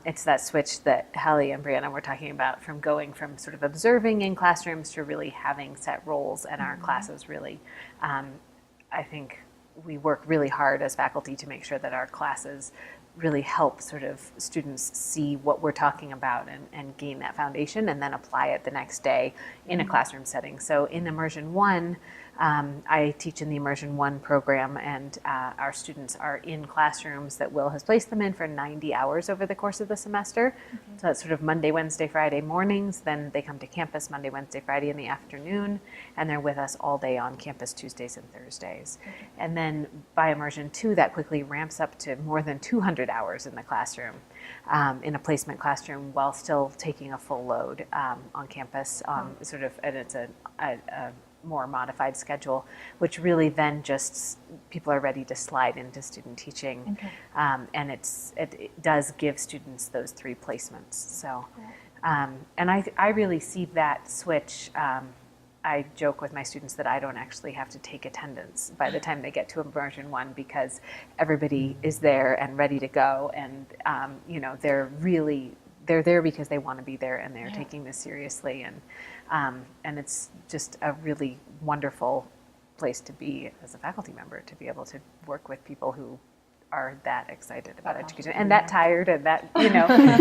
It's that switch that Hallie and Brianna were talking about, from going from sort of observing in classrooms to really having set roles. And our classes really, I think we work really hard as faculty to make sure that our classes really help sort of students see what we're talking about and gain that foundation and then apply it the next day in a classroom setting. So in Immersion 1, I teach in the Immersion 1 program, and our students are in classrooms that Will has placed them in for 90 hours over the course of the semester. So that's sort of Monday, Wednesday, Friday mornings. Then they come to campus Monday, Wednesday, Friday in the afternoon, and they're with us all day on campus Tuesdays and Thursdays. And then by Immersion 2, that quickly ramps up to more than 200 hours in the classroom, in a placement classroom, while still taking a full load on campus, and it's a more modified schedule, which really then just people are ready to slide into student teaching. And it does give students those 3 placements. So, and I really see that switch. I joke with my students that I don't actually have to take attendance by the time they get to Immersion 1, because everybody is there and ready to go, and they're there because they want to be there, and they're taking this seriously, and it's just a really wonderful place to be as a faculty member, to be able to work with people who are that excited about education and that tired and that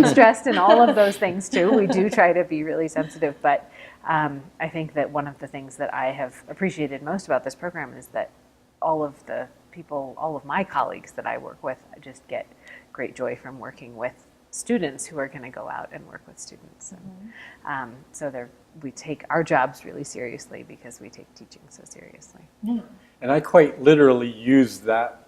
stressed and all of those things too. We do try to be really sensitive, but I think that one of the things that I have appreciated most about this program is that all of my colleagues that I work with just get great joy from working with students who are going to go out and work with students. And so we take our jobs really seriously because we take teaching so seriously. And I quite literally use that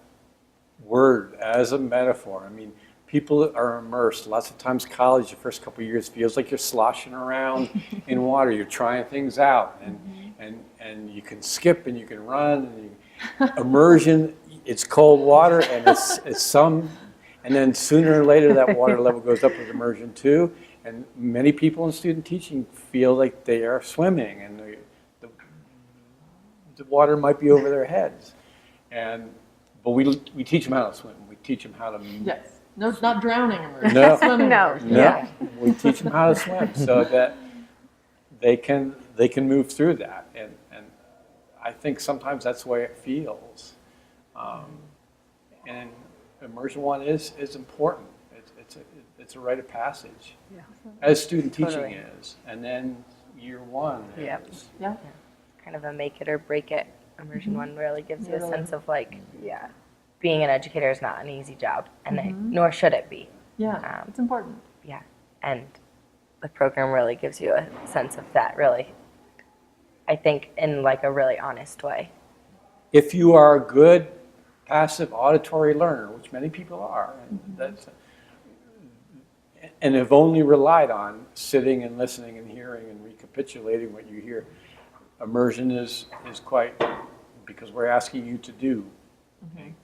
word as a metaphor. I mean, people are immersed. Lots of times college, the first couple of years, feels like you're sloshing around in water. You're trying things out, and you can skip and you can run. And immersion, it's cold water, and it's some, and then sooner or later that water level goes up with immersion 2. And many people in student teaching feel like they are swimming, and the water might be over their heads. But we teach them how to swim. We teach them how to. Yes. No, it's not drowning immersion. No. Swimming No. immersion. No, we teach them how to swim so that they can move through that, and I think sometimes that's the way it feels. And immersion 1 is important. It's a rite of passage, as student teaching is, and then year 1 is. Yeah. kind of a make it or break it. Immersion 1 really gives you a Really. sense of like, being an educator is not an easy job, and nor should it be. Yeah. It's important. Yeah, and the program really gives you a sense of that, really, I think, in like a really honest way. If you are a good passive auditory learner, which many people are, and have only relied on sitting and listening and hearing and recapitulating what you hear, immersion is quite, because we're asking you to do.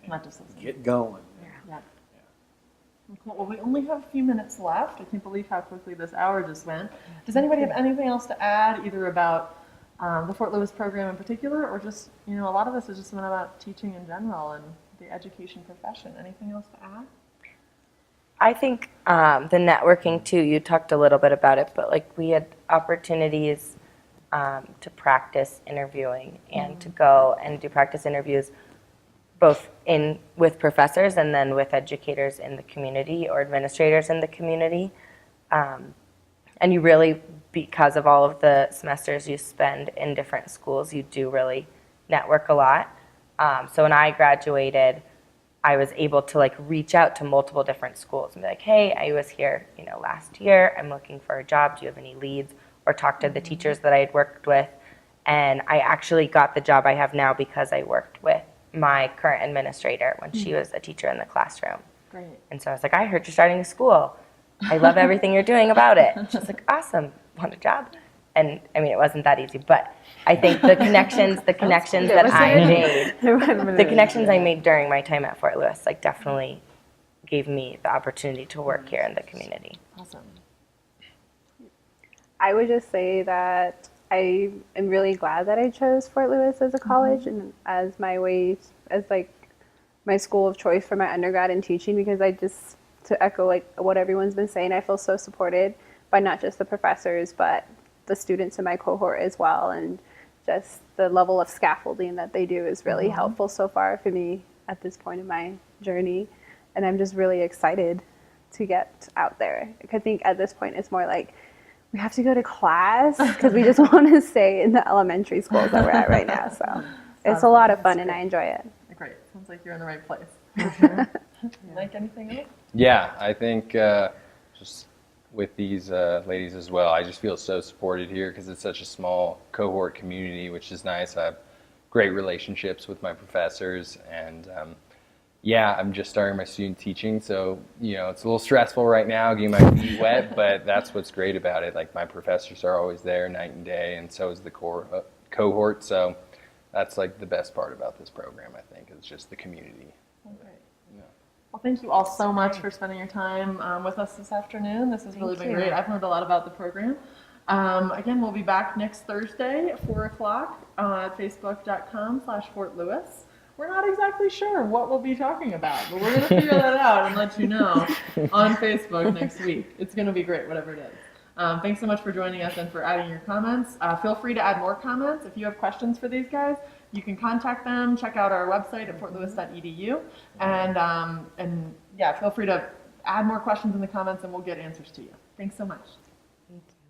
Not just listen. Get going. Yeah. Cool. Well, we only have a few minutes left. I can't believe how quickly this hour just went. Does anybody have anything else to add, either about the Fort Lewis program in particular, or just, a lot of this is just about teaching in general and the education profession. Anything else to add? I think the networking too, you talked a little bit about it, but like we had opportunities to practice interviewing and to go and do practice interviews both with professors and then with educators in the community or administrators in the community. And you really, because of all of the semesters you spend in different schools, you do really network a lot. So when I graduated, I was able to like reach out to multiple different schools and be like, hey, I was here, last year. I'm looking for a job. Do you have any leads? Or talk to the teachers that I had worked with. And I actually got the job I have now because I worked with my current administrator when she was a teacher in the classroom. Great. And so I was like, I heard you're starting a school. I love everything you're doing about it. She's like, awesome, want a job? And I mean, it wasn't that easy, but I think the connections that I made, the connections I made during my time at Fort Lewis, like definitely gave me the opportunity to work here in the community. Awesome. I would just say that I am really glad that I chose Fort Lewis as a college and as my school of choice for my undergrad in teaching, because to echo like what everyone's been saying, I feel so supported by not just the professors, but the students in my cohort as well. And just the level of scaffolding that they do is really helpful so far for me at this point in my journey. And I'm just really excited to get out there. I think at this point it's more like we have to go to class because we just want to stay in the elementary schools that we're at right now. So it's a lot of fun and I enjoy it. Great. Sounds like you're in the right place. Mike, anything else? Yeah, I think just with these ladies as well, I just feel so supported here because it's such a small cohort community, which is nice. I have great relationships with my professors, and yeah, I'm just starting my student teaching, so it's a little stressful right now getting my feet wet, but that's what's great about it. Like my professors are always there night and day, and so is the cohort. So that's like the best part about this program, I think, is just the community. Okay. Well, thank you all so much for spending your time with us this afternoon. This has really been great. I've learned a lot about the program. Again, we'll be back next Thursday at 4 o'clock at facebook.com/Fort Lewis. We're not exactly sure what we'll be talking about, but we're going to figure that out and let you know on Facebook next week. It's going to be great, whatever it is. Thanks so much for joining us and for adding your comments. Feel free to add more comments. If you have questions for these guys, you can contact them. Check out our website at fortlewis.edu. And yeah, feel free to add more questions in the comments and we'll get answers to you. Thanks so much. Thank you.